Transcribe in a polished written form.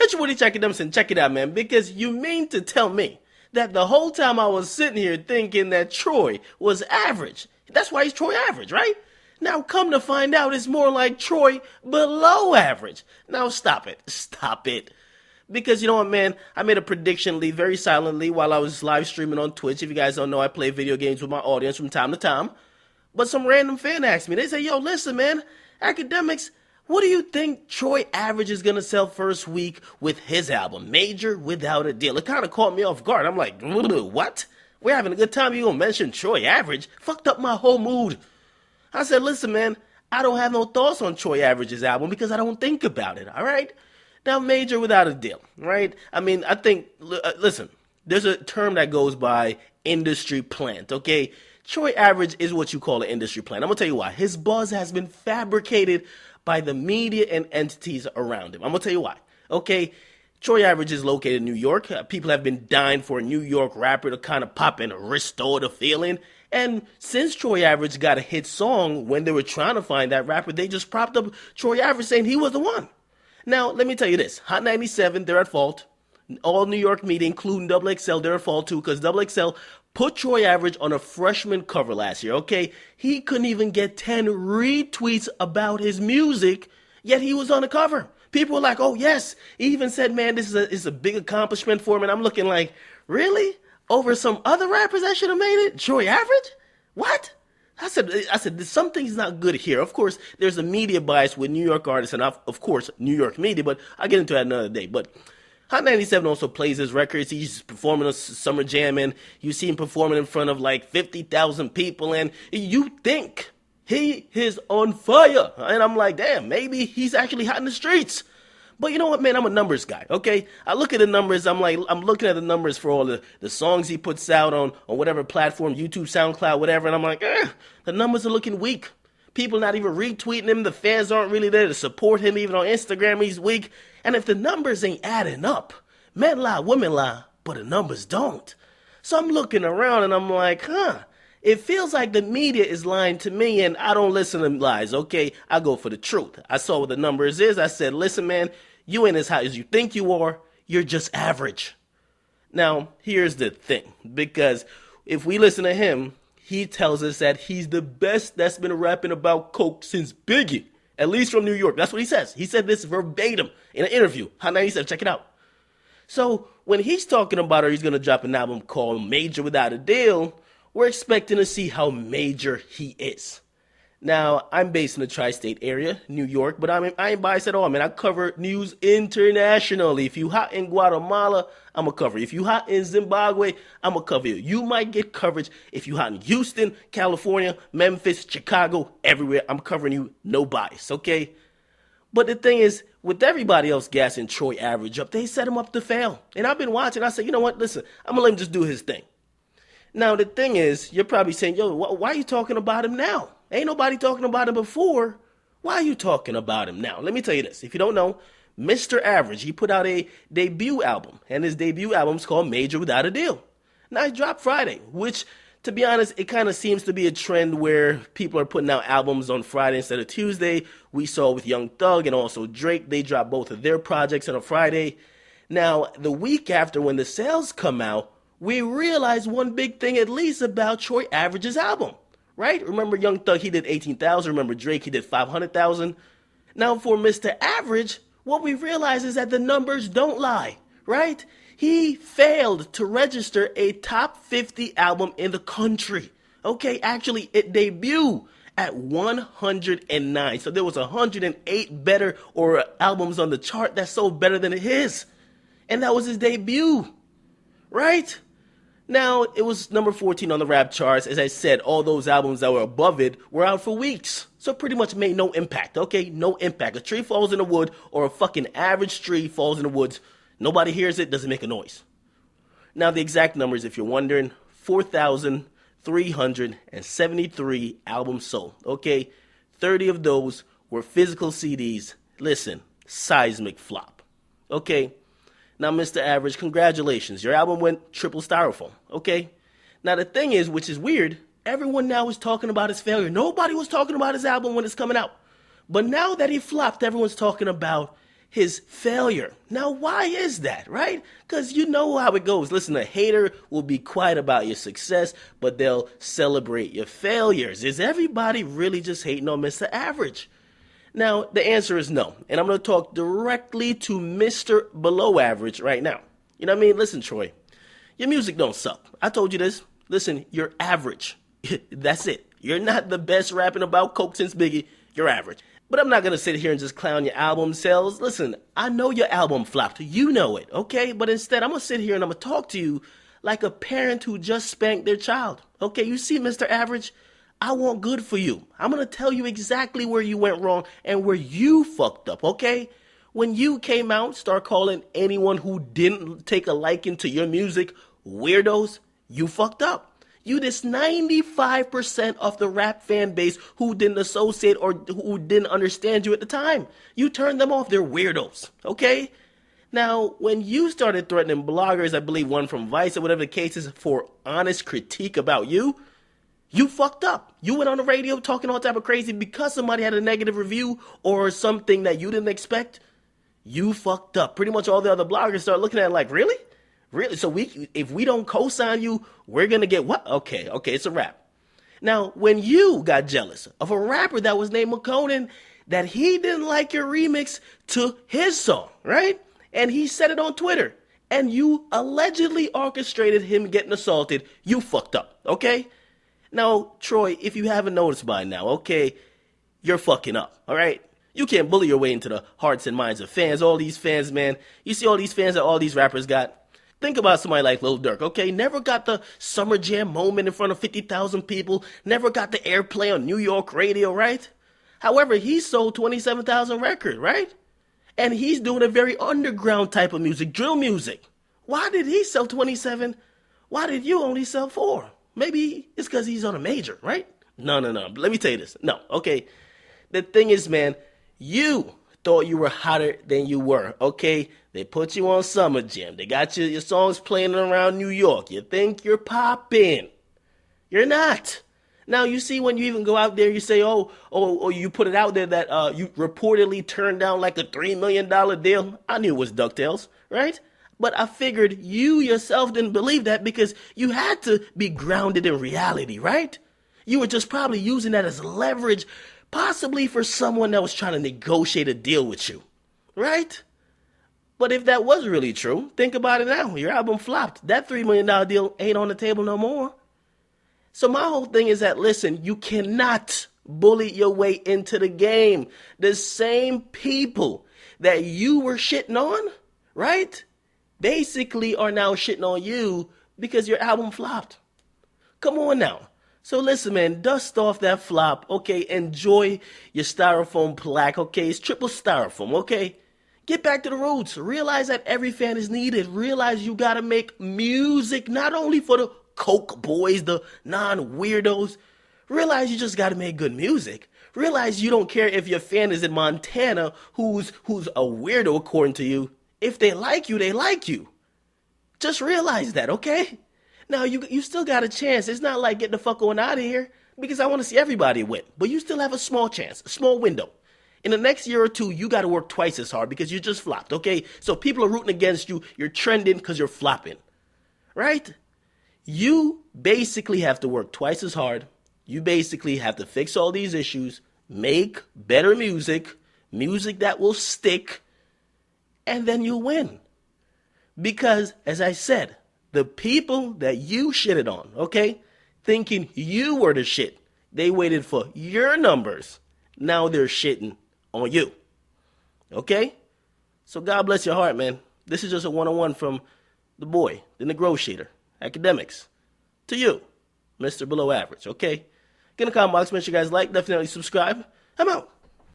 It's Woody Akademiks, and check it out, man, because you mean to tell me that the whole time I was sitting here thinking that Troy was average. That's why he's Troy average, right? Now come to find out it's more like Troy below average. Now stop it. Stop it. Because you know what, man? I made a prediction very silently while I was live streaming on Twitch. If you guys don't know, I play video games with my audience from time to time. But some random fan asked me, they say, yo, listen, man, Akademiks, what do you think Troy Average is going to sell first week with his album, Major Without a Deal? It kind of caught me off guard. I'm like, what? We're having a good time. You going to mention Troy Average? Fucked up my whole mood. I said, listen, man, I don't have no thoughts on Troy Average's album because I don't think about it, all right? Now, Major Without a Deal, right? I mean, I think, listen, there's a term that goes by industry plant, okay? Troy Average is what you call an industry plant. I'm going to tell you why. His buzz has been fabricated by the media and entities around him. I'm going to tell you why. Okay, Troy Average is located in New York. People have been dying for a New York rapper to kind of pop and restore the feeling. And since Troy Average got a hit song, when they were trying to find that rapper, they just propped up Troy Average saying he was the one. Now, let me tell you this. Hot 97, they're at fault. All New York media, including XXL, they're at fault too, because XXL put Troy Average on a freshman cover last year, okay? He couldn't even get 10 retweets about his music, yet he was on the cover. People were like, oh, yes. He even said, man, this is a big accomplishment for him. And I'm looking like, really? Over some other rappers that should have made it? Troy Average? What? I said, something's not good here. Of course, there's a media bias with New York artists and, of course, New York media, but I'll get into that another day. But Hot 97 also plays his records. He's performing a summer jam, and you see him performing in front of like 50,000 people, and you think he is on fire. And I'm like, damn, maybe he's actually hot in the streets. But you know what, man? I'm a numbers guy, okay? I look at the numbers. I'm looking at the numbers for all the songs he puts out on whatever platform, YouTube, SoundCloud, whatever, and I'm like, the numbers are looking weak. People not even retweeting him. The fans aren't really there to support him. Even on Instagram, he's weak. And if the numbers ain't adding up, men lie, women lie, but the numbers don't. So I'm looking around and I'm like, it feels like the media is lying to me, and I don't listen to lies, okay? I go for the truth. I saw what the numbers is. I said, listen, man, you ain't as hot as you think you are. You're just average. Now, here's the thing, because if we listen to him, he tells us that he's the best that's been rapping about coke since Biggie, at least from New York. That's what he says. He said this verbatim in an interview. Hot 97, check it out. So when he's talking about, or he's going to drop an album called Major Without a Deal, we're expecting to see how major he is. Now, I'm based in the tri-state area, New York, but I ain't biased at all, man. I cover news internationally. If you hot in Guatemala, I'm going to cover you. If you hot in Zimbabwe, I'm going to cover you. You might get coverage if you hot in Houston, California, Memphis, Chicago, everywhere. I'm covering you, no bias, okay? But the thing is, with everybody else gassing Troy Average up, they set him up to fail. And I've been watching. I said, you know what? Listen, I'm going to let him just do his thing. Now, the thing is, you're probably saying, yo, why are you talking about him now? Ain't nobody talking about him before. Why are you talking about him now? Let me tell you this. If you don't know, Mr. Average, he put out a debut album, and his debut album is called Major Without a Deal. Now, it dropped Friday, which, to be honest, it kind of seems to be a trend where people are putting out albums on Friday instead of Tuesday. We saw with Young Thug and also Drake, they dropped both of their projects on a Friday. Now, the week after, when the sales come out, we realize one big thing at least about Troy Average's album, right? Remember Young Thug, he did 18,000. Remember Drake, he did 500,000. Now for Mr. Average, what we realize is that the numbers don't lie, right? He failed to register a top 50 album in the country. Okay, actually it debuted at 109. So there was 108 better or albums on the chart that sold better than his. And that was his debut, right? Now, it was number 14 on the rap charts. As I said, all those albums that were above it were out for weeks. So pretty much made no impact, okay? No impact. A tree falls in the wood or a fucking average tree falls in the woods. Nobody hears it, doesn't make a noise. Now, the exact numbers, if you're wondering, 4,373 albums sold, okay? 30 of those were physical CDs. Listen, seismic flop, okay? Now, Mr. Average, congratulations. Your album went triple styrofoam, okay? Now, the thing is, which is weird, everyone now is talking about his failure. Nobody was talking about his album when it's coming out. But now that he flopped, everyone's talking about his failure. Now, why is that, right? Because you know how it goes. Listen, a hater will be quiet about your success, but they'll celebrate your failures. Is everybody really just hating on Mr. Average? Now, the answer is no. And I'm going to talk directly to Mr. Below Average right now. You know what I mean? Listen, Troy, your music don't suck. I told you this. Listen, you're average. That's it. You're not the best rapping about coke since Biggie. You're average. But I'm not going to sit here and just clown your album sales. Listen, I know your album flopped. You know it, okay? But instead, I'm going to sit here and I'm going to talk to you like a parent who just spanked their child. Okay, you see, Mr. Average, I want good for you. I'm going to tell you exactly where you went wrong and where you fucked up, okay? When you came out, start calling anyone who didn't take a liking to your music weirdos, you fucked up. You dissed 95% of the rap fan base who didn't associate or who didn't understand you at the time. You turned them off. They're weirdos, okay? Now, when you started threatening bloggers, I believe one from Vice or whatever the case is, for honest critique about you, you fucked up. You went on the radio talking all type of crazy because somebody had a negative review or something that you didn't expect. You fucked up. Pretty much all the other bloggers start looking at it like, really? Really? So if we don't co-sign you, we're going to get what? Okay, it's a wrap. Now, when you got jealous of a rapper that was named McConan, that he didn't like your remix to his song, right? And he said it on Twitter, and you allegedly orchestrated him getting assaulted, you fucked up, okay? Now, Troy, if you haven't noticed by now, okay, you're fucking up, all right? You can't bully your way into the hearts and minds of fans. All these fans, man, you see all these fans that all these rappers got? Think about somebody like Lil Durk, okay? Never got the Summer Jam moment in front of 50,000 people. Never got the airplay on New York radio, right? However, he sold 27,000 records, right? And he's doing a very underground type of music, drill music. Why did he sell 27? Why did you only sell 4? Maybe it's because he's on a major, right? No. Let me tell you this. No, okay? The thing is, man, you thought you were hotter than you were, okay? They put you on Summer Jam. They got your songs playing around New York. You think you're popping. You're not. Now, you see when you even go out there, you say, oh, you put it out there that you reportedly turned down like a $3 million deal. I knew it was DuckTales, right? But I figured you yourself didn't believe that because you had to be grounded in reality, right? You were just probably using that as leverage, possibly for someone that was trying to negotiate a deal with you, right? But if that was really true, think about it now. Your album flopped. That $3 million deal ain't on the table no more. So my whole thing is that, listen, you cannot bully your way into the game. The same people that you were shitting on, right, basically are now shitting on you because your album flopped. Come on now. So listen, man, dust off that flop, okay? Enjoy your styrofoam plaque, okay? It's triple styrofoam, okay? Get back to the roots. Realize that every fan is needed. Realize you gotta make music not only for the coke boys, the non-weirdos. Realize you just gotta make good music. Realize you don't care if your fan is in Montana who's a weirdo according to you. If they like you, they like you. Just realize that, okay? Now, you still got a chance. It's not like get the fuck on out of here because I want to see everybody win. But you still have a small chance, a small window. In the next year or two, you got to work twice as hard because you just flopped, okay? So people are rooting against you. You're trending because you're flopping, right? You basically have to work twice as hard. You basically have to fix all these issues, make better music, music that will stick, and then you'll win. Because, as I said, the people that you shitted on, okay, thinking you were the shit, they waited for your numbers. Now they're shitting on you. Okay? So God bless your heart, man. This is just a one-on-one from the boy, the negotiator, Akademiks, to you, Mr. Below Average, okay? Get in the comment box, make sure you guys like, definitely subscribe. I'm out.